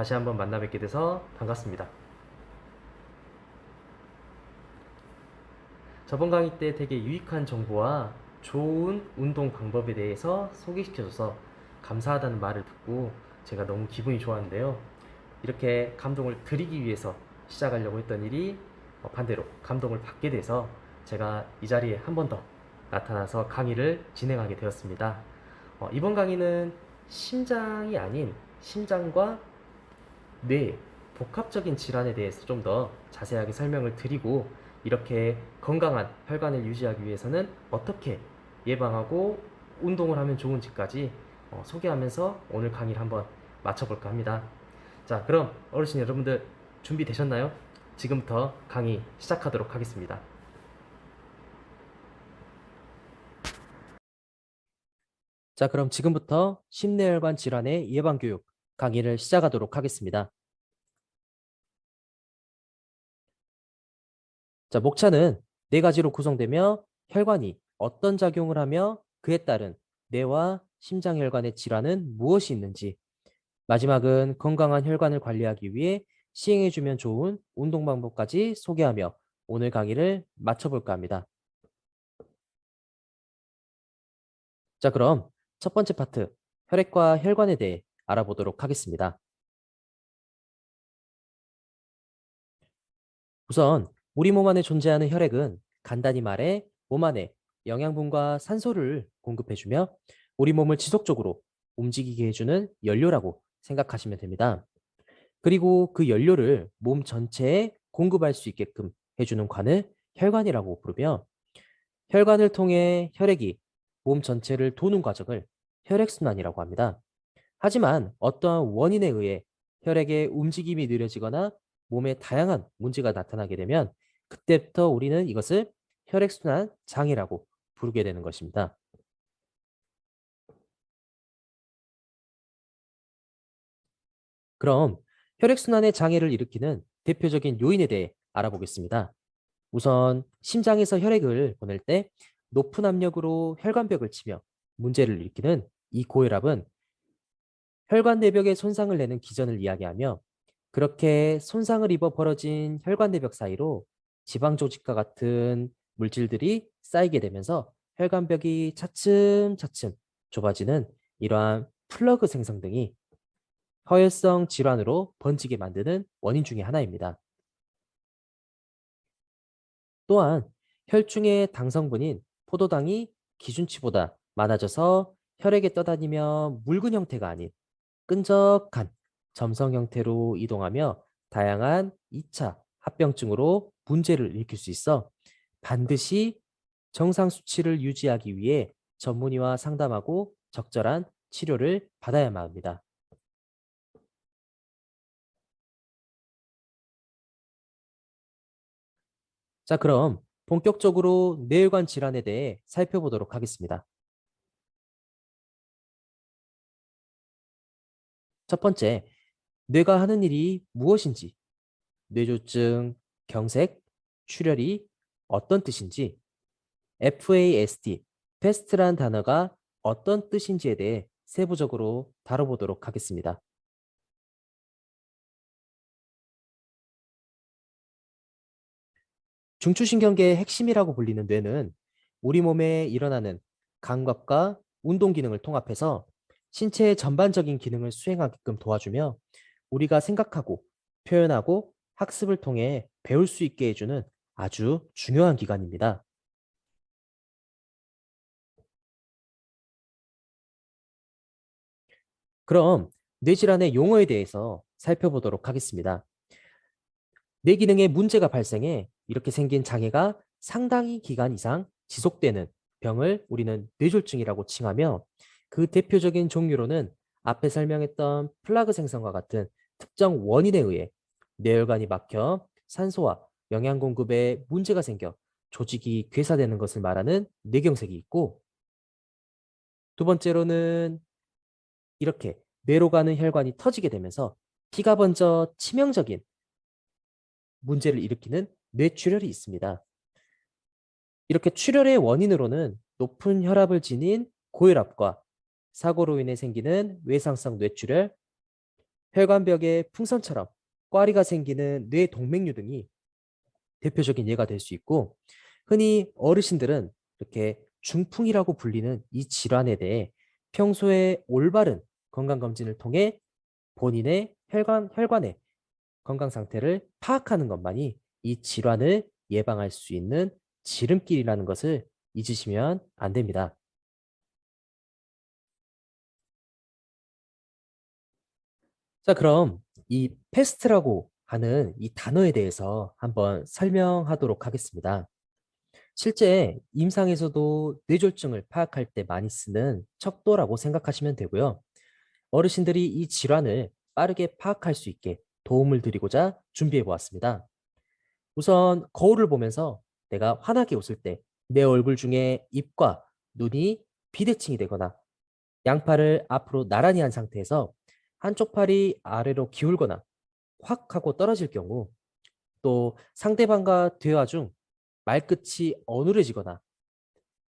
다시 한번 만나 뵙게 돼서 반갑습니다. 저번 강의 때 되게 유익한 정보와 좋은 운동 방법에 대해서 소개시켜줘서 감사하다는 말을 듣고 제가 너무 기분이 좋았는데요. 이렇게 감동을 드리기 위해서 시작하려고 했던 일이 반대로 감동을 받게 돼서 제가 이 자리에 한 번 더 나타나서 강의를 진행하게 되었습니다. 이번 강의는 심장이 아닌 심장과 뇌, 복합적인 질환에 대해서 좀 더 자세하게 설명을 드리고 이렇게 건강한 혈관을 유지하기 위해서는 어떻게 예방하고 운동을 하면 좋은지까지 소개하면서 오늘 강의를 한번 마쳐볼까 합니다. 자, 그럼 어르신 여러분들 준비되셨나요? 지금부터 강의 시작하도록 하겠습니다. 자, 그럼 지금부터 심뇌혈관 질환의 예방교육 강의를 시작하도록 하겠습니다. 자, 목차는 네 가지로 구성되며 혈관이 어떤 작용을 하며 그에 따른 뇌와 심장혈관의 질환은 무엇이 있는지, 마지막은 건강한 혈관을 관리하기 위해 시행해주면 좋은 운동 방법까지 소개하며 오늘 강의를 마쳐볼까 합니다. 자, 그럼 첫 번째 파트, 혈액과 혈관에 대해 알아보도록 하겠습니다. 우선 우리 몸 안에 존재하는 혈액은 간단히 말해 몸 안에 영양분과 산소를 공급해주며 우리 몸을 지속적으로 움직이게 해주는 연료라고 생각하시면 됩니다. 그리고 그 연료를 몸 전체에 공급할 수 있게끔 해주는 관을 혈관이라고 부르며 혈관을 통해 혈액이 몸 전체를 도는 과정을 혈액순환이라고 합니다. 하지만 어떠한 원인에 의해 혈액의 움직임이 느려지거나 몸에 다양한 문제가 나타나게 되면 그때부터 우리는 이것을 혈액순환 장애라고 부르게 되는 것입니다. 그럼 혈액순환의 장애를 일으키는 대표적인 요인에 대해 알아보겠습니다. 우선 심장에서 혈액을 보낼 때 높은 압력으로 혈관벽을 치며 문제를 일으키는 이 고혈압은 혈관 내벽에 손상을 내는 기전을 이야기하며 그렇게 손상을 입어 벌어진 혈관 내벽 사이로 지방 조직과 같은 물질들이 쌓이게 되면서 혈관벽이 차츰차츰 좁아지는 이러한 플러그 생성 등이 허혈성 질환으로 번지게 만드는 원인 중의 하나입니다. 또한 혈중의 당 성분인 포도당이 기준치보다 많아져서 혈액에 떠다니며 묽은 형태가 아닌 끈적한 점성 형태로 이동하며 다양한 2차 합병증으로 문제를 일으킬 수 있어 반드시 정상 수치를 유지하기 위해 전문의와 상담하고 적절한 치료를 받아야만 합니다. 자, 그럼 본격적으로 뇌혈관 질환에 대해 살펴보도록 하겠습니다. 첫 번째, 뇌가 하는 일이 무엇인지, 뇌졸중, 경색, 출혈이 어떤 뜻인지, FAST, 패스트란 단어가 어떤 뜻인지에 대해 세부적으로 다뤄보도록 하겠습니다. 중추신경계의 핵심이라고 불리는 뇌는 우리 몸에 일어나는 감각과 운동 기능을 통합해서 신체의 전반적인 기능을 수행하게끔 도와주며 우리가 생각하고 표현하고 학습을 통해 배울 수 있게 해주는 아주 중요한 기관입니다. 그럼 뇌질환의 용어에 대해서 살펴보도록 하겠습니다. 뇌 기능에 문제가 발생해 이렇게 생긴 장애가 상당히 기간 이상 지속되는 병을 우리는 뇌졸중이라고 칭하며 그 대표적인 종류로는 앞에 설명했던 플라그 생성과 같은 특정 원인에 의해 뇌혈관이 막혀 산소와 영양 공급에 문제가 생겨 조직이 괴사되는 것을 말하는 뇌경색이 있고 두 번째로는 이렇게 뇌로 가는 혈관이 터지게 되면서 피가 번져 치명적인 문제를 일으키는 뇌출혈이 있습니다. 이렇게 출혈의 원인으로는 높은 혈압을 지닌 고혈압과 사고로 인해 생기는 외상성 뇌출혈, 혈관벽에 풍선처럼 꽈리가 생기는 뇌 동맥류 등이 대표적인 예가 될 수 있고, 흔히 어르신들은 이렇게 중풍이라고 불리는 이 질환에 대해 평소에 올바른 건강검진을 통해 본인의 혈관의 건강 상태를 파악하는 것만이 이 질환을 예방할 수 있는 지름길이라는 것을 잊으시면 안 됩니다. 자, 그럼 이 패스트라고 하는 이 단어에 대해서 한번 설명하도록 하겠습니다. 실제 임상에서도 뇌졸중을 파악할 때 많이 쓰는 척도라고 생각하시면 되고요. 어르신들이 이 질환을 빠르게 파악할 수 있게 도움을 드리고자 준비해 보았습니다. 우선 거울을 보면서 내가 환하게 웃을 때 내 얼굴 중에 입과 눈이 비대칭이 되거나 양팔을 앞으로 나란히 한 상태에서 한쪽 팔이 아래로 기울거나 확 하고 떨어질 경우, 또 상대방과 대화 중 말끝이 어눌해지거나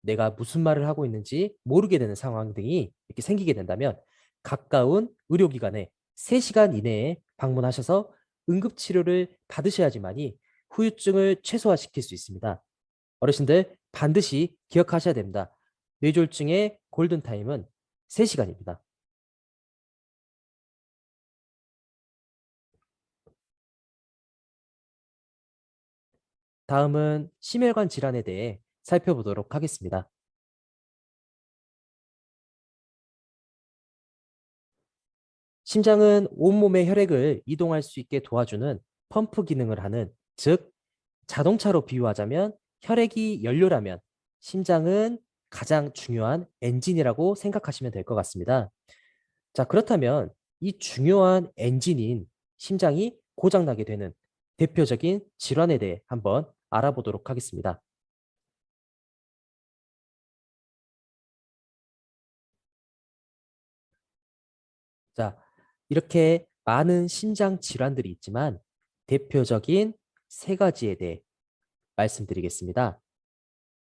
내가 무슨 말을 하고 있는지 모르게 되는 상황 등이 이렇게 생기게 된다면 가까운 의료기관에 3시간 이내에 방문하셔서 응급치료를 받으셔야지만이 후유증을 최소화시킬 수 있습니다. 어르신들 반드시 기억하셔야 됩니다. 뇌졸중의 골든타임은 3시간입니다. 다음은 심혈관 질환에 대해 살펴보도록 하겠습니다. 심장은 온몸의 혈액을 이동할 수 있게 도와주는 펌프 기능을 하는, 즉 자동차로 비유하자면 혈액이 연료라면 심장은 가장 중요한 엔진이라고 생각하시면 될 것 같습니다. 자, 그렇다면 이 중요한 엔진인 심장이 고장나게 되는 대표적인 질환에 대해 한번 알아보도록 하겠습니다. 자, 이렇게 많은 심장 질환들이 있지만 대표적인 3가지에 대해 말씀드리겠습니다.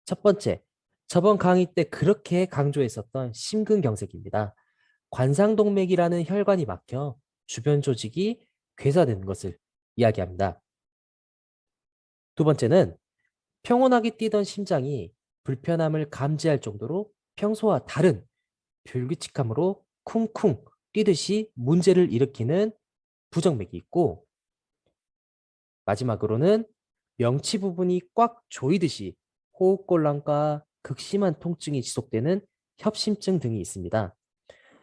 첫 번째, 저번 강의 때 그렇게 강조했었던 심근경색입니다. 관상동맥이라는 혈관이 막혀 주변 조직이 괴사되는 것을 이야기합니다. 두 번째는 평온하게 뛰던 심장이 불편함을 감지할 정도로 평소와 다른 불규칙함으로 쿵쿵 뛰듯이 문제를 일으키는 부정맥이 있고, 마지막으로는 명치 부분이 꽉 조이듯이 호흡곤란과 극심한 통증이 지속되는 협심증 등이 있습니다.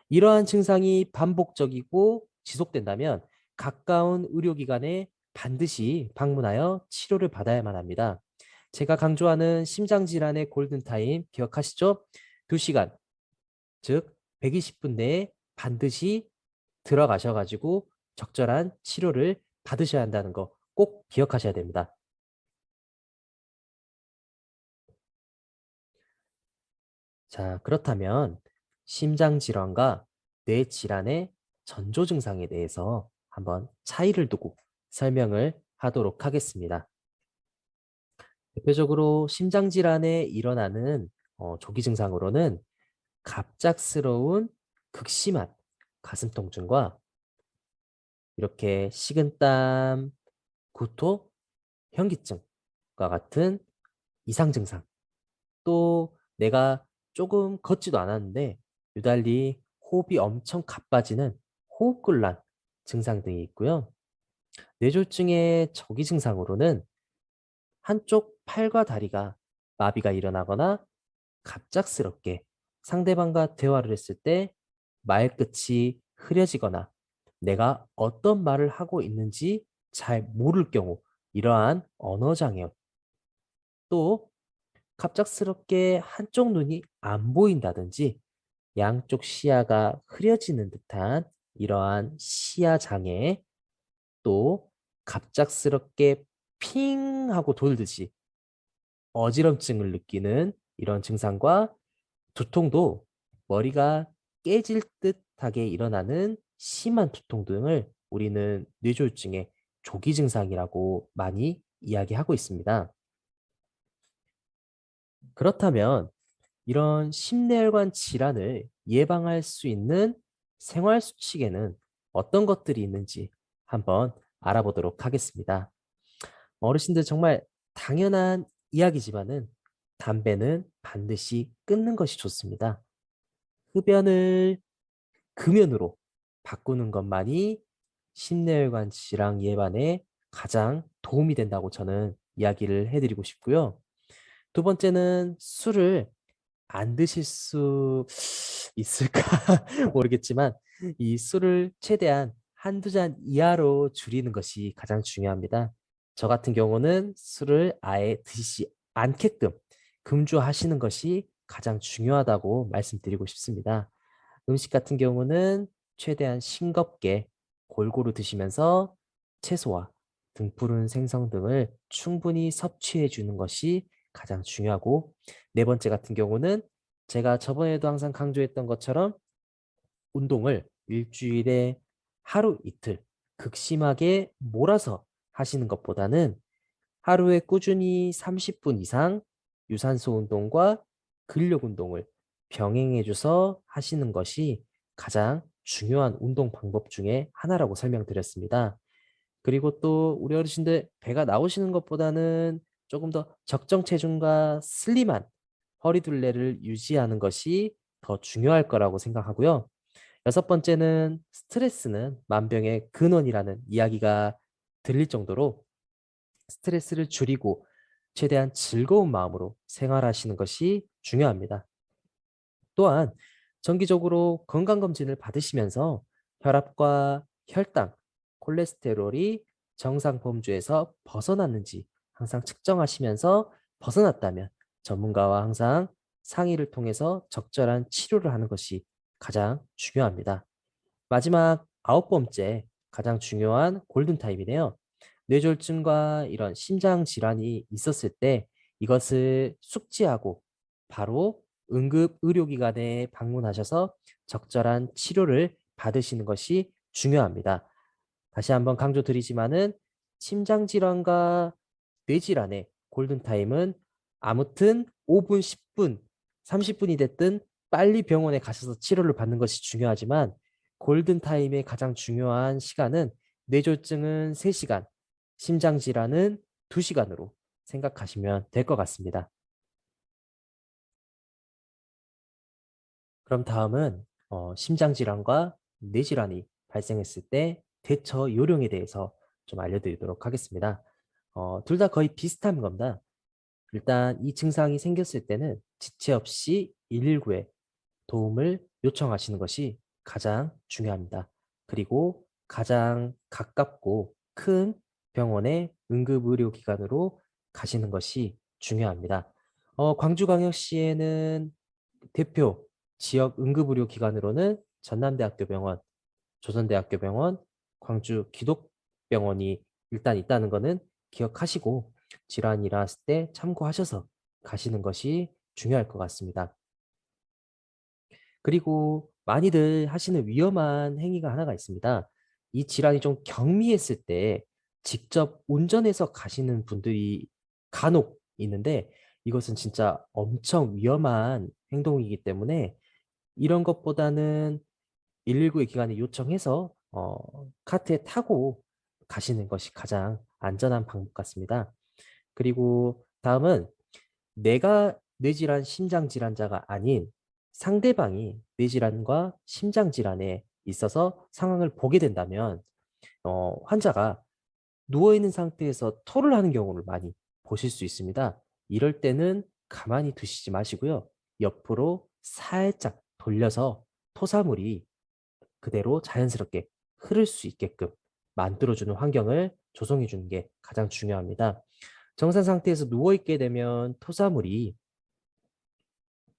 이러한 증상이 반복적이고 지속된다면 가까운 의료기관에 반드시 방문하여 치료를 받아야만 합니다. 제가 강조하는 심장질환의 골든타임 기억하시죠? 2시간, 즉 120분 내에 반드시 들어가셔가지고 적절한 치료를 받으셔야 한다는 거 꼭 기억하셔야 됩니다. 자, 그렇다면 심장질환과 뇌질환의 전조 증상에 대해서 한번 차이를 두고 설명을 하도록 하겠습니다. 대표적으로 심장질환에 일어나는 조기 증상으로는 갑작스러운 극심한 가슴 통증과 이렇게 식은땀, 구토, 현기증과 같은 이상 증상, 또 내가 조금 걷지도 않았는데 유달리 호흡이 엄청 가빠지는 호흡곤란 증상 등이 있고요. 뇌졸중의 저기 증상으로는 한쪽 팔과 다리가 마비가 일어나거나 갑작스럽게 상대방과 대화를 했을 때 말끝이 흐려지거나 내가 어떤 말을 하고 있는지 잘 모를 경우, 이러한 언어장애, 또 갑작스럽게 한쪽 눈이 안 보인다든지 양쪽 시야가 흐려지는 듯한 이러한 시야 장애, 또 갑작스럽게 핑 하고 돌듯이 어지럼증을 느끼는 이런 증상과 두통도 머리가 깨질 듯하게 일어나는 심한 두통 등을 우리는 뇌졸중의 조기 증상이라고 많이 이야기하고 있습니다. 그렇다면 이런 심뇌혈관 질환을 예방할 수 있는 생활 수칙에는 어떤 것들이 있는지 한번 알아보도록 하겠습니다. 어르신들 정말 당연한 이야기지만은 담배는 반드시 끊는 것이 좋습니다. 흡연을 금연으로 바꾸는 것만이 심뇌혈관 질환 예방에 가장 도움이 된다고 저는 이야기를 해드리고 싶고요. 두 번째는 술을 안 드실 수 있을까 모르겠지만 이 술을 최대한 한두 잔 이하로 줄이는 것이 가장 중요합니다. 저 같은 경우는 술을 아예 드시지 않게끔 금주하시는 것이 가장 중요하다고 말씀드리고 싶습니다. 음식 같은 경우는 최대한 싱겁게 골고루 드시면서 채소와 등푸른 생선 등을 충분히 섭취해 주는 것이 가장 중요하고 네 번째 같은 경우는 제가 저번에도 항상 강조했던 것처럼 운동을 일주일에 하루 이틀 극심하게 몰아서 하시는 것보다는 하루에 꾸준히 30분 이상 유산소 운동과 근력 운동을 병행해줘서 하시는 것이 가장 중요한 운동 방법 중에 하나라고 설명드렸습니다. 그리고 또 우리 어르신들 배가 나오시는 것보다는 조금 더 적정 체중과 슬림한 허리 둘레를 유지하는 것이 더 중요할 거라고 생각하고요. 여섯 번째는 스트레스는 만병의 근원이라는 이야기가 들릴 정도로 스트레스를 줄이고 최대한 즐거운 마음으로 생활하시는 것이 중요합니다. 또한 정기적으로 건강검진을 받으시면서 혈압과 혈당, 콜레스테롤이 정상 범주에서 벗어났는지 항상 측정하시면서 벗어났다면 전문가와 항상 상의를 통해서 적절한 치료를 하는 것이 가장 중요합니다. 마지막 아홉 번째 가장 중요한 골든타임이네요. 뇌졸중과 이런 심장 질환이 있었을 때 이것을 숙지하고 바로 응급 의료기관에 방문하셔서 적절한 치료를 받으시는 것이 중요합니다. 다시 한번 강조드리지만은 심장 질환과 뇌질환의 골든타임은 아무튼 5분, 10분, 30분이 됐든 빨리 병원에 가셔서 치료를 받는 것이 중요하지만 골든타임의 가장 중요한 시간은 뇌졸중은 3시간, 심장질환은 2시간으로 생각하시면 될 것 같습니다. 그럼 다음은 심장질환과 뇌질환이 발생했을 때 대처 요령에 대해서 좀 알려드리도록 하겠습니다. 둘 다 거의 비슷한 겁니다. 일단 이 증상이 생겼을 때는 지체 없이 119에 도움을 요청하시는 것이 가장 중요합니다. 그리고 가장 가깝고 큰 병원의 응급의료기관으로 가시는 것이 중요합니다. 광주광역시에는 대표 지역 응급의료기관으로는 전남대학교 병원, 조선대학교 병원, 광주 기독병원이 일단 있다는 것은 기억하시고 질환이 일어났을 때 참고하셔서 가시는 것이 중요할 것 같습니다. 그리고 많이들 하시는 위험한 행위가 하나가 있습니다. 이 질환이 좀 경미했을 때 직접 운전해서 가시는 분들이 간혹 있는데 이것은 진짜 엄청 위험한 행동이기 때문에 이런 것보다는 119의 기관에 요청해서 카트에 타고 가시는 것이 가장 안전한 방법 같습니다. 그리고 다음은 내가 뇌질환, 심장질환자가 아닌 상대방이 뇌질환과 심장질환에 있어서 상황을 보게 된다면 환자가 누워있는 상태에서 토를 하는 경우를 많이 보실 수 있습니다. 이럴 때는 가만히 두시지 마시고요. 옆으로 살짝 돌려서 토사물이 그대로 자연스럽게 흐를 수 있게끔 만들어주는 환경을 조성해 주는 게 가장 중요합니다. 정상 상태에서 누워있게 되면 토사물이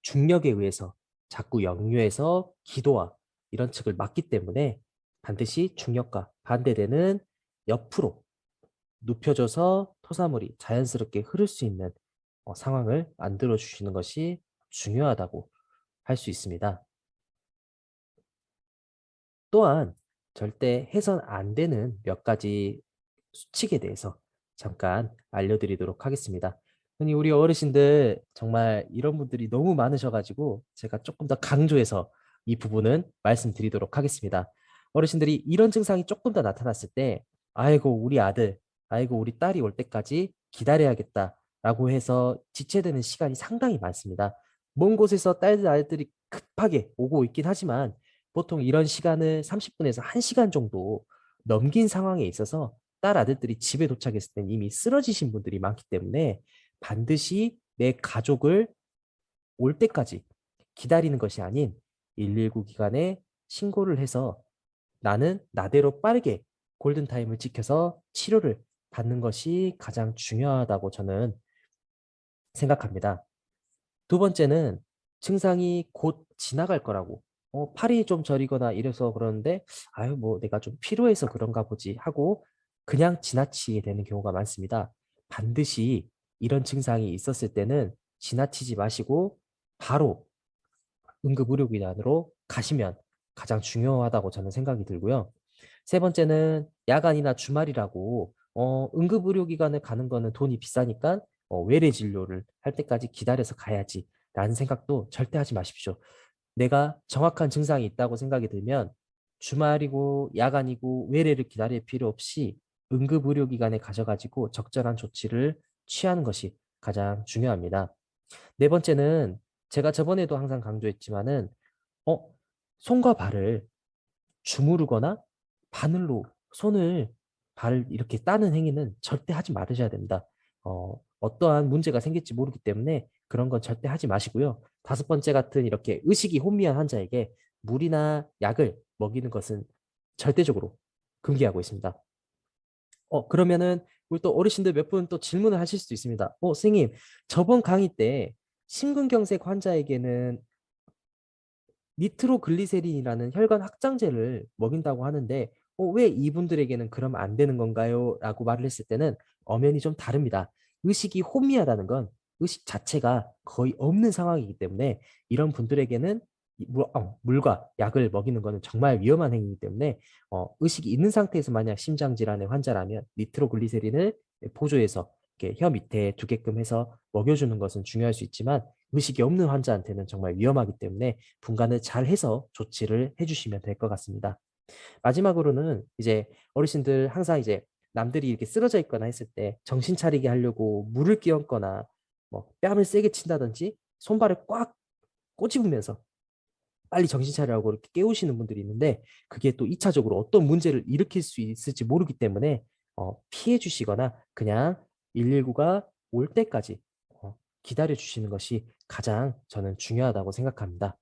중력에 의해서 자꾸 역류해서 기도와 이런 측을 막기 때문에 반드시 중력과 반대되는 옆으로 눕혀줘서 토사물이 자연스럽게 흐를 수 있는 상황을 만들어 주시는 것이 중요하다고 할 수 있습니다. 또한 절대 해선 안 되는 몇 가지 수칙에 대해서 잠깐 알려드리도록 하겠습니다. 흔히 우리 어르신들 정말 이런 분들이 너무 많으셔가지고 제가 조금 더 강조해서 이 부분은 말씀드리도록 하겠습니다. 어르신들이 이런 증상이 조금 더 나타났을 때, 아이고, 우리 아들, 아이고, 우리 딸이 올 때까지 기다려야겠다라고 해서 지체되는 시간이 상당히 많습니다. 먼 곳에서 딸들, 아이들이 급하게 오고 있긴 하지만 보통 이런 시간을 30분에서 1시간 정도 넘긴 상황에 있어서 딸 아들들이 집에 도착했을 땐 이미 쓰러지신 분들이 많기 때문에 반드시 내 가족을 올 때까지 기다리는 것이 아닌 119 기관에 신고를 해서 나는 나대로 빠르게 골든타임을 지켜서 치료를 받는 것이 가장 중요하다고 저는 생각합니다. 두 번째는 증상이 곧 지나갈 거라고. 팔이 좀 저리거나 이래서 그러는데, 아유, 뭐 내가 좀 피로해서 그런가 보지 하고 그냥 지나치게 되는 경우가 많습니다. 반드시 이런 증상이 있었을 때는 지나치지 마시고 바로 응급의료기관으로 가시면 가장 중요하다고 저는 생각이 들고요. 세 번째는 야간이나 주말이라고 응급의료기관을 가는 거는 돈이 비싸니까 외래 진료를 할 때까지 기다려서 가야지 라는 생각도 절대 하지 마십시오. 내가 정확한 증상이 있다고 생각이 들면 주말이고 야간이고 외래를 기다릴 필요 없이 응급의료기관에 가셔가지고 적절한 조치를 취하는 것이 가장 중요합니다. 네 번째는 제가 저번에도 항상 강조했지만은 어, 손과 발을 주무르거나 바늘로 손을 발을 이렇게 따는 행위는 절대 하지 말으셔야 됩니다. 어떠한 문제가 생길지 모르기 때문에 그런 건 절대 하지 마시고요. 다섯 번째 같은 이렇게 의식이 혼미한 환자에게 물이나 약을 먹이는 것은 절대적으로 금기하고 있습니다. 그러면은 우리 또 어르신들 몇 분 또 질문을 하실 수도 있습니다. 선생님, 저번 강의 때 심근경색 환자에게는 니트로글리세린이라는 혈관 확장제를 먹인다고 하는데 왜 이분들에게는 그러면 안 되는 건가요? 라고 말을 했을 때는 엄연히 좀 다릅니다. 의식이 혼미하다는 건 의식 자체가 거의 없는 상황이기 때문에 이런 분들에게는 물과 약을 먹이는 것은 정말 위험한 행위이기 때문에 의식이 있는 상태에서 만약 심장질환의 환자라면 니트로글리세린을 보조해서 이렇게 혀 밑에 두게끔 해서 먹여주는 것은 중요할 수 있지만 의식이 없는 환자한테는 정말 위험하기 때문에 분간을 잘 해서 조치를 해주시면 될 것 같습니다. 마지막으로는 이제 어르신들 항상 이제 남들이 이렇게 쓰러져 있거나 했을 때 정신 차리게 하려고 물을 끼얹거나 뭐 뺨을 세게 친다든지 손발을 꽉 꼬집으면서 빨리 정신 차리라고 이렇게 깨우시는 분들이 있는데 그게 또 2차적으로 어떤 문제를 일으킬 수 있을지 모르기 때문에 피해 주시거나 그냥 119가 올 때까지 기다려 주시는 것이 가장 저는 중요하다고 생각합니다.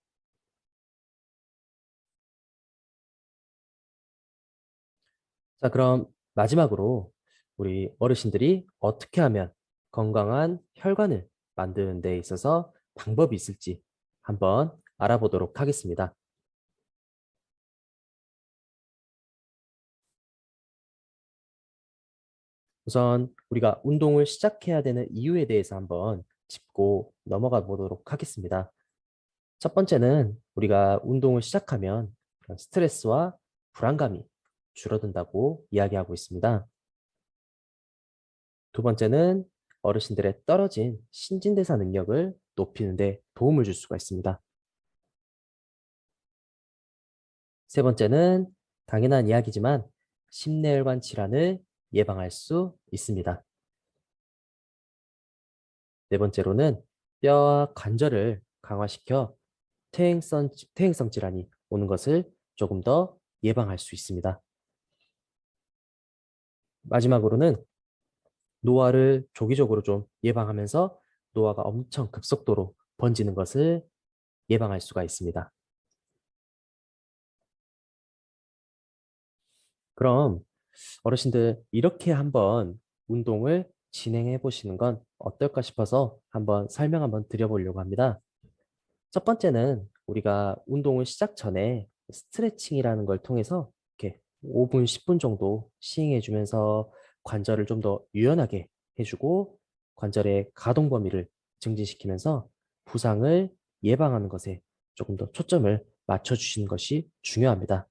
자, 그럼 마지막으로 우리 어르신들이 어떻게 하면 건강한 혈관을 만드는 데 있어서 방법이 있을지 한번 알아보도록 하겠습니다. 우선 우리가 운동을 시작해야 되는 이유에 대해서 한번 짚고 넘어가 보도록 하겠습니다. 첫 번째는 우리가 운동을 시작하면 그런 스트레스와 불안감이 줄어든다고 이야기하고 있습니다. 두 번째는 어르신들의 떨어진 신진대사 능력을 높이는 데 도움을 줄 수가 있습니다. 세 번째는 당연한 이야기지만 심내혈관 질환을 예방할 수 있습니다. 네 번째로는 뼈와 관절을 강화시켜 퇴행성 질환이 오는 것을 조금 더 예방할 수 있습니다. 마지막으로는 노화를 조기적으로 좀 예방하면서 노화가 엄청 급속도로 번지는 것을 예방할 수가 있습니다. 그럼 어르신들 이렇게 한번 운동을 진행해 보시는 건 어떨까 싶어서 한번 설명 한번 드려보려고 합니다. 첫 번째는 우리가 운동을 시작 전에 스트레칭이라는 걸 통해서 이렇게 5분, 10분 정도 시행해 주면서 관절을 좀 더 유연하게 해주고 관절의 가동 범위를 증진시키면서 부상을 예방하는 것에 조금 더 초점을 맞춰주시는 것이 중요합니다.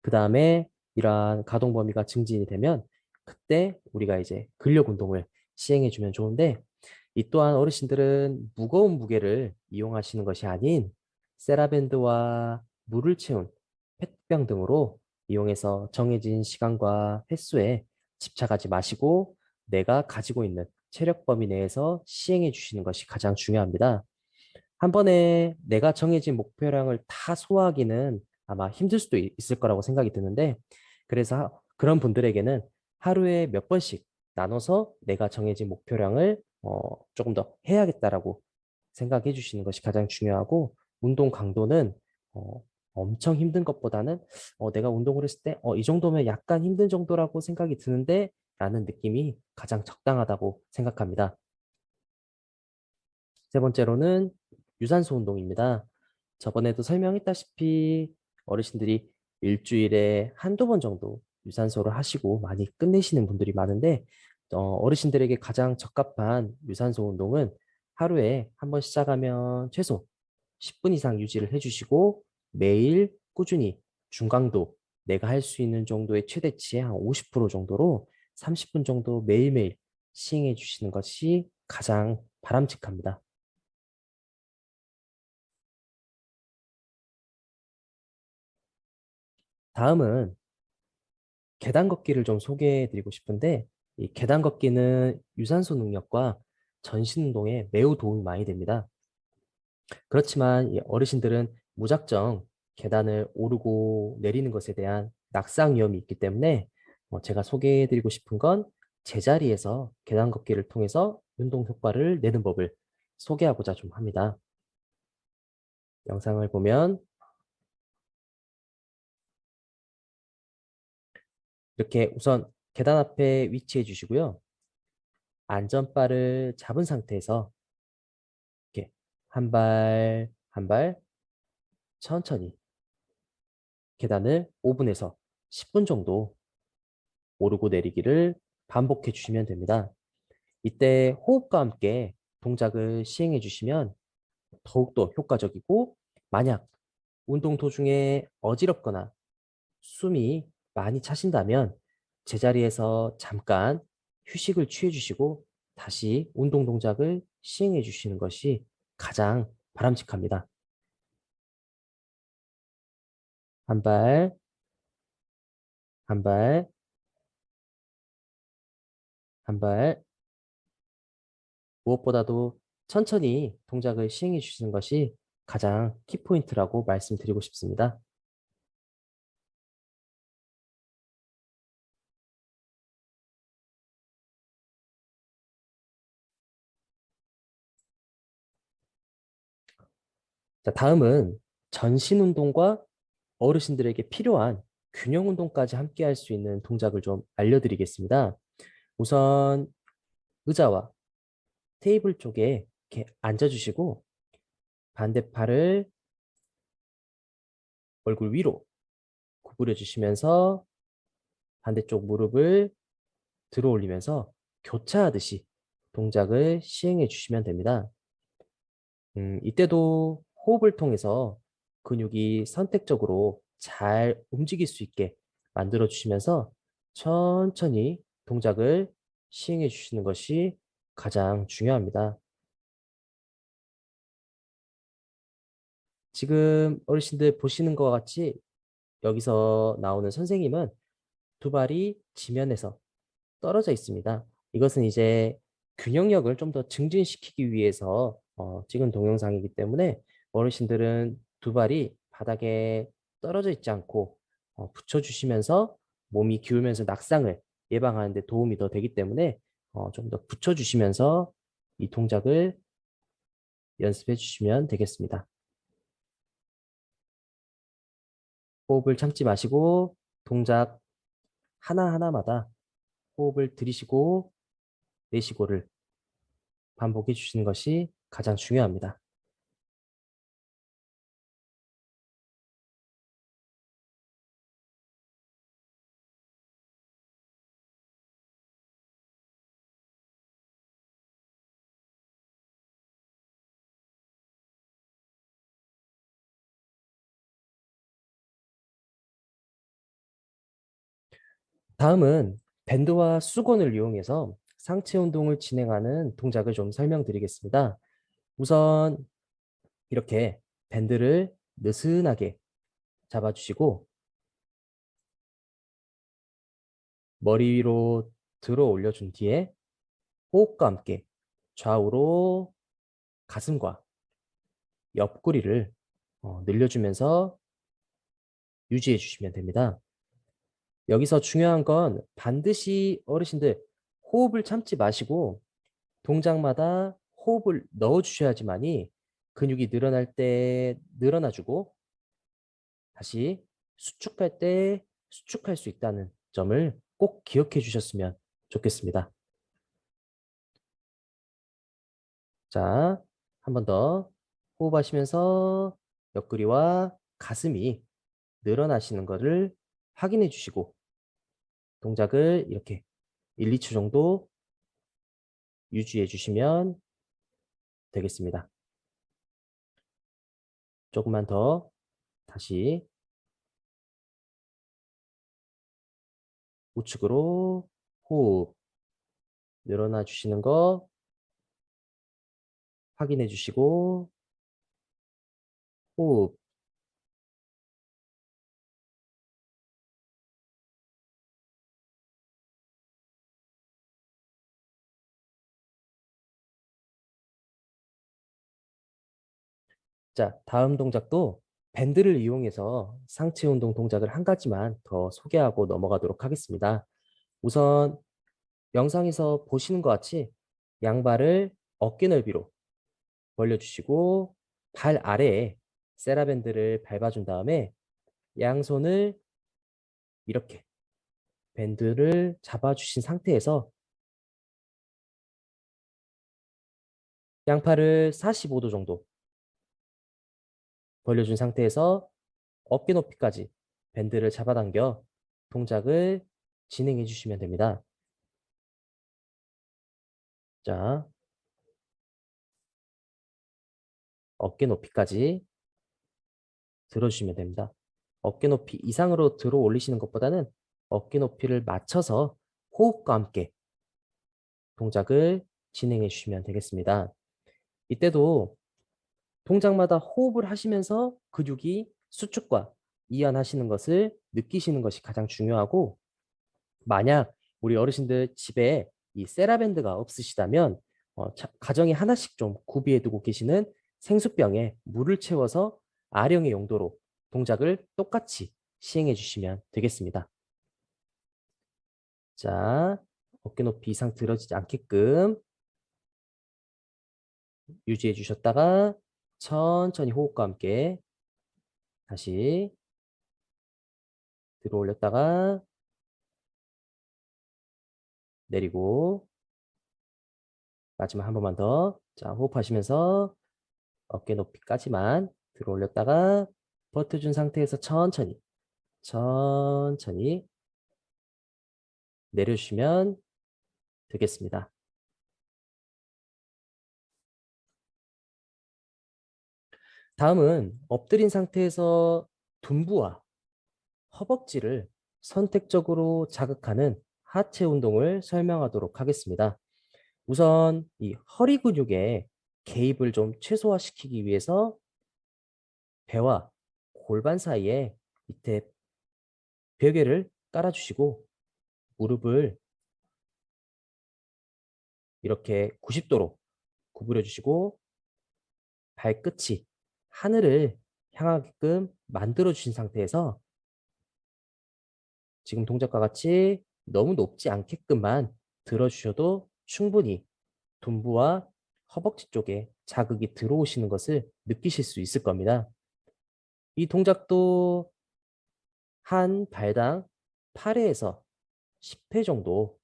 그 다음에 이러한 가동 범위가 증진이 되면 그때 우리가 이제 근력 운동을 시행해 주면 좋은데 이 또한 어르신들은 무거운 무게를 이용하시는 것이 아닌 세라밴드와 물을 채운 측량 등으로 이용해서 정해진 시간과 횟수에 집착하지 마시고 내가 가지고 있는 체력 범위 내에서 시행해 주시는 것이 가장 중요합니다. 한 번에 내가 정해진 목표량을 다 소화하기는 아마 힘들 수도 있을 거라고 생각이 드는데, 그래서 그런 분들에게는 하루에 몇 번씩 나눠서 내가 정해진 목표량을 조금 더 해야겠다라고 생각해 주시는 것이 가장 중요하고, 운동 강도는 엄청 힘든 것보다는 내가 운동을 했을 때 이 정도면 약간 힘든 정도라고 생각이 드는데 라는 느낌이 가장 적당하다고 생각합니다. 세 번째로는 유산소 운동입니다. 저번에도 설명했다시피 어르신들이 일주일에 한두 번 정도 유산소를 하시고 많이 끝내시는 분들이 많은데, 어르신들에게 가장 적합한 유산소 운동은 하루에 한 번 시작하면 최소 10분 이상 유지를 해주시고 매일 꾸준히 중강도, 내가 할 수 있는 정도의 최대치의 한 50% 정도로 30분 정도 매일매일 시행해 주시는 것이 가장 바람직합니다. 다음은 계단 걷기를 좀 소개해 드리고 싶은데, 이 계단 걷기는 유산소 능력과 전신 운동에 매우 도움이 많이 됩니다. 그렇지만 이 어르신들은 무작정 계단을 오르고 내리는 것에 대한 낙상 위험이 있기 때문에 제가 소개해 드리고 싶은 건 제자리에서 계단 걷기를 통해서 운동 효과를 내는 법을 소개하고자 좀 합니다. 영상을 보면 이렇게 우선 계단 앞에 위치해 주시고요. 안전바를 잡은 상태에서 이렇게 한 발, 한 발 천천히 계단을 5분에서 10분 정도 오르고 내리기를 반복해 주시면 됩니다. 이때 호흡과 함께 동작을 시행해 주시면 더욱더 효과적이고, 만약 운동 도중에 어지럽거나 숨이 많이 차신다면 제자리에서 잠깐 휴식을 취해 주시고 다시 운동 동작을 시행해 주시는 것이 가장 바람직합니다. 한 발, 한 발, 한 발. 무엇보다도 천천히 동작을 시행해 주시는 것이 가장 키포인트라고 말씀드리고 싶습니다. 자, 다음은 전신 운동과 어르신들에게 필요한 균형 운동까지 함께 할 수 있는 동작을 좀 알려드리겠습니다. 우선 의자와 테이블 쪽에 이렇게 앉아주시고 반대팔을 얼굴 위로 구부려 주시면서 반대쪽 무릎을 들어 올리면서 교차하듯이 동작을 시행해 주시면 됩니다. 이때도 호흡을 통해서 근육이 선택적으로 잘 움직일 수 있게 만들어 주시면서 천천히 동작을 시행해 주시는 것이 가장 중요합니다. 지금 어르신들 보시는 것과 같이 여기서 나오는 선생님은 두 발이 지면에서 떨어져 있습니다. 이것은 이제 균형력을 좀 더 증진시키기 위해서 찍은 동영상이기 때문에 어르신들은 두 발이 바닥에 떨어져 있지 않고 붙여주시면서 몸이 기울면서 낙상을 예방하는 데 도움이 더 되기 때문에 좀 더 붙여주시면서 이 동작을 연습해 주시면 되겠습니다. 호흡을 참지 마시고 동작 하나하나마다 호흡을 들이쉬고 내쉬고를 반복해 주시는 것이 가장 중요합니다. 다음은 밴드와 수건을 이용해서 상체 운동을 진행하는 동작을 좀 설명드리겠습니다. 우선 이렇게 밴드를 느슨하게 잡아주시고 머리 위로 들어 올려준 뒤에 호흡과 함께 좌우로 가슴과 옆구리를 늘려주면서 유지해 주시면 됩니다. 여기서 중요한 건 반드시 어르신들 호흡을 참지 마시고 동작마다 호흡을 넣어 주셔야지만이 근육이 늘어날 때 늘어나주고 다시 수축할 때 수축할 수 있다는 점을 꼭 기억해 주셨으면 좋겠습니다. 자, 한 번 더 호흡하시면서 옆구리와 가슴이 늘어나시는 것을 확인해 주시고 동작을 이렇게 1, 2초 정도 유지해 주시면 되겠습니다. 조금만 더 다시 우측으로 호흡 늘어나 주시는 거 확인해 주시고 호흡 자, 다음 동작도 밴드를 이용해서 상체 운동 동작을 한 가지만 더 소개하고 넘어가도록 하겠습니다. 우선 영상에서 보시는 것 같이 양발을 어깨 넓이로 벌려주시고 발 아래에 세라밴드를 밟아준 다음에 양손을 이렇게 밴드를 잡아주신 상태에서 양팔을 45도 정도 벌려준 상태에서 어깨 높이까지 밴드를 잡아당겨 동작을 진행해 주시면 됩니다. 자, 어깨 높이까지 들어주시면 됩니다. 어깨 높이 이상으로 들어 올리시는 것보다는 어깨 높이를 맞춰서 호흡과 함께 동작을 진행해 주시면 되겠습니다. 이때도 동작마다 호흡을 하시면서 근육이 수축과 이완하시는 것을 느끼시는 것이 가장 중요하고 만약 우리 어르신들 집에 이 세라밴드가 없으시다면 가정에 하나씩 좀 구비해 두고 계시는 생수병에 물을 채워서 아령의 용도로 동작을 똑같이 시행해 주시면 되겠습니다. 자, 어깨 높이 이상 들어지지 않게끔 유지해 주셨다가 천천히 호흡과 함께 다시 들어 올렸다가 내리고 마지막 한 번만 더. 자, 호흡하시면서 어깨 높이까지만 들어 올렸다가 버텨준 상태에서 천천히 천천히 내려주시면 되겠습니다. 다음은 엎드린 상태에서 둔부와 허벅지를 선택적으로 자극하는 하체 운동을 설명하도록 하겠습니다. 우선 이 허리 근육의 개입을 좀 최소화시키기 위해서 배와 골반 사이에 밑에 베개를 깔아주시고 무릎을 이렇게 90도로 구부려 주시고 발끝이 하늘을 향하게끔 만들어 주신 상태에서 지금 동작과 같이 너무 높지 않게끔만 들어주셔도 충분히 둔부와 허벅지 쪽에 자극이 들어오시는 것을 느끼실 수 있을 겁니다. 이 동작도 한 발당 8회에서 10회 정도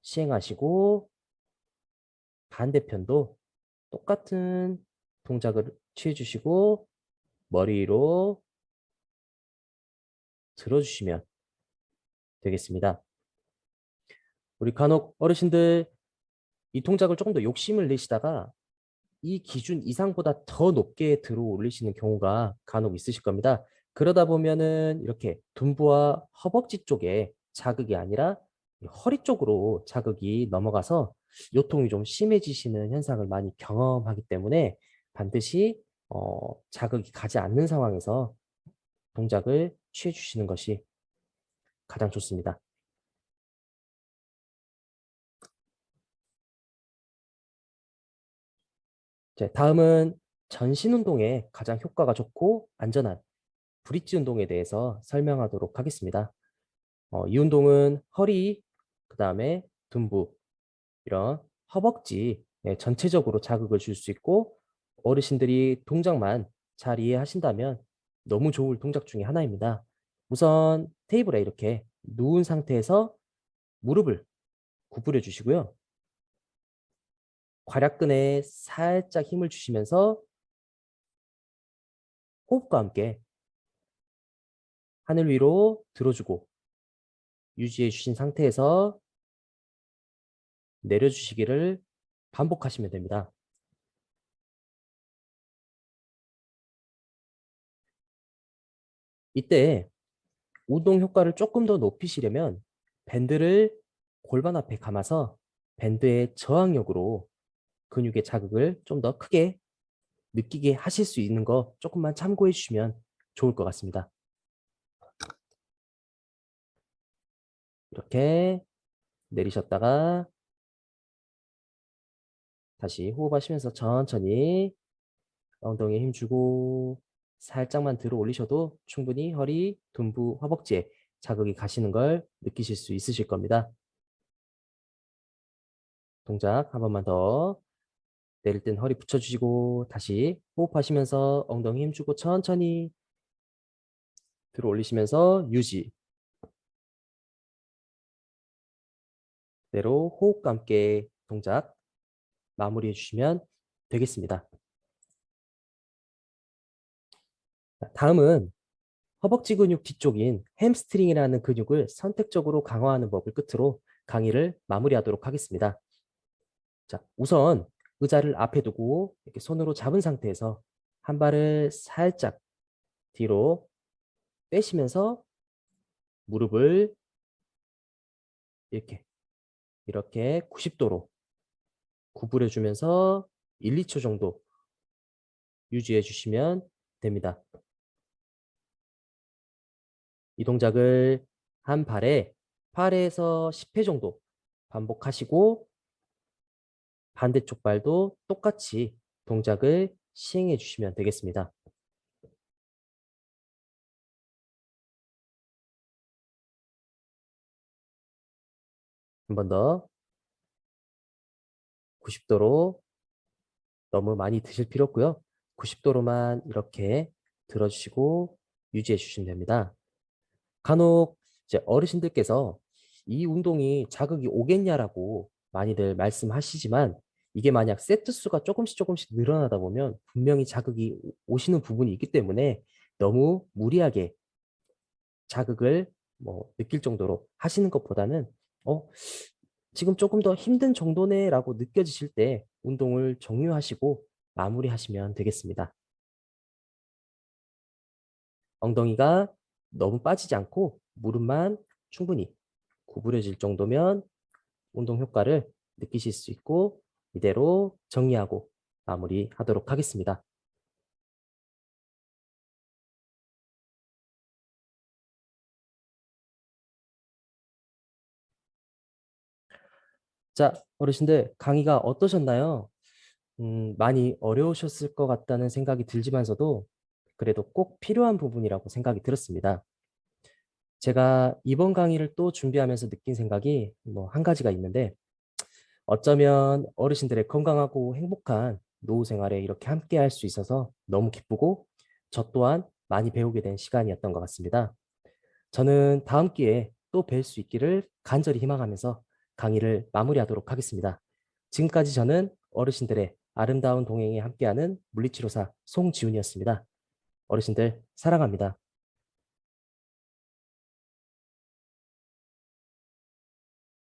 시행하시고 반대편도 똑같은 동작을 취해 주시고 머리 위로 들어주시면 되겠습니다. 우리 간혹 어르신들 이 동작을 조금 더 욕심을 내시다가 이 기준 이상보다 더 높게 들어 올리시는 경우가 간혹 있으실 겁니다. 그러다 보면은 이렇게 둔부와 허벅지 쪽에 자극이 아니라 허리 쪽으로 자극이 넘어가서 요통이 좀 심해지시는 현상을 많이 경험하기 때문에 반드시 자극이 가지 않는 상황에서 동작을 취해 주시는 것이 가장 좋습니다. 이제 다음은 전신 운동에 가장 효과가 좋고 안전한 브릿지 운동에 대해서 설명하도록 하겠습니다. 이 운동은 허리, 그 다음에 둔부, 이런 허벅지 전체적으로 자극을 줄 수 있고 어르신들이 동작만 잘 이해하신다면 너무 좋을 동작 중에 하나입니다. 우선 테이블에 이렇게 누운 상태에서 무릎을 구부려 주시고요. 괄약근에 살짝 힘을 주시면서 호흡과 함께 하늘 위로 들어주고 유지해 주신 상태에서 내려주시기를 반복하시면 됩니다. 이때 운동 효과를 조금 더 높이시려면 밴드를 골반 앞에 감아서 밴드의 저항력으로 근육의 자극을 좀 더 크게 느끼게 하실 수 있는 거 조금만 참고해 주시면 좋을 것 같습니다. 이렇게 내리셨다가 다시 호흡하시면서 천천히 엉덩이에 힘 주고 살짝만 들어 올리셔도 충분히 허리, 둔부, 허벅지에 자극이 가시는 걸 느끼실 수 있으실 겁니다. 동작 한 번만 더. 내릴 땐 허리 붙여주시고 다시 호흡하시면서 엉덩이 힘주고 천천히 들어 올리시면서 유지. 그대로 호흡과 함께 동작 마무리해 주시면 되겠습니다. 다음은 허벅지 근육 뒤쪽인 햄스트링이라는 근육을 선택적으로 강화하는 법을 끝으로 강의를 마무리하도록 하겠습니다. 자, 우선 의자를 앞에 두고 이렇게 손으로 잡은 상태에서 한 발을 살짝 뒤로 빼시면서 무릎을 이렇게 90도로 구부려 주면서 1, 2초 정도 유지해 주시면 됩니다. 이 동작을 한 발에 8회에서 10회 정도 반복하시고 반대쪽 발도 똑같이 동작을 시행해 주시면 되겠습니다. 한 번 더 90도로 너무 많이 드실 필요 없고요. 90도로만 이렇게 들어주시고 유지해 주시면 됩니다. 간혹 이제 어르신들께서 이 운동이 자극이 오겠냐라고 많이들 말씀하시지만 이게 만약 세트 수가 조금씩 늘어나다 보면 분명히 자극이 오시는 부분이 있기 때문에 너무 무리하게 자극을 느낄 정도로 하시는 것보다는 어, 지금 조금 더 힘든 정도네라고 느껴지실 때 운동을 종료하시고 마무리하시면 되겠습니다. 엉덩이가 너무 빠지지 않고 무릎만 충분히 구부려질 정도면 운동 효과를 느끼실 수 있고 이대로 정리하고 마무리하도록 하겠습니다. 자, 어르신들 강의가 어떠셨나요? 많이 어려우셨을 것 같다는 생각이 들지만서도 그래도 꼭 필요한 부분이라고 생각이 들었습니다. 제가 이번 강의를 또 준비하면서 느낀 생각이 한 가지가 있는데 어쩌면 어르신들의 건강하고 행복한 노후 생활에 이렇게 함께 할 수 있어서 너무 기쁘고 저 또한 많이 배우게 된 시간이었던 것 같습니다. 저는 다음 기회에 또 뵐 수 있기를 간절히 희망하면서 강의를 마무리하도록 하겠습니다. 지금까지 저는 어르신들의 아름다운 동행에 함께하는 물리치료사 송지훈이었습니다. 어르신들 사랑합니다.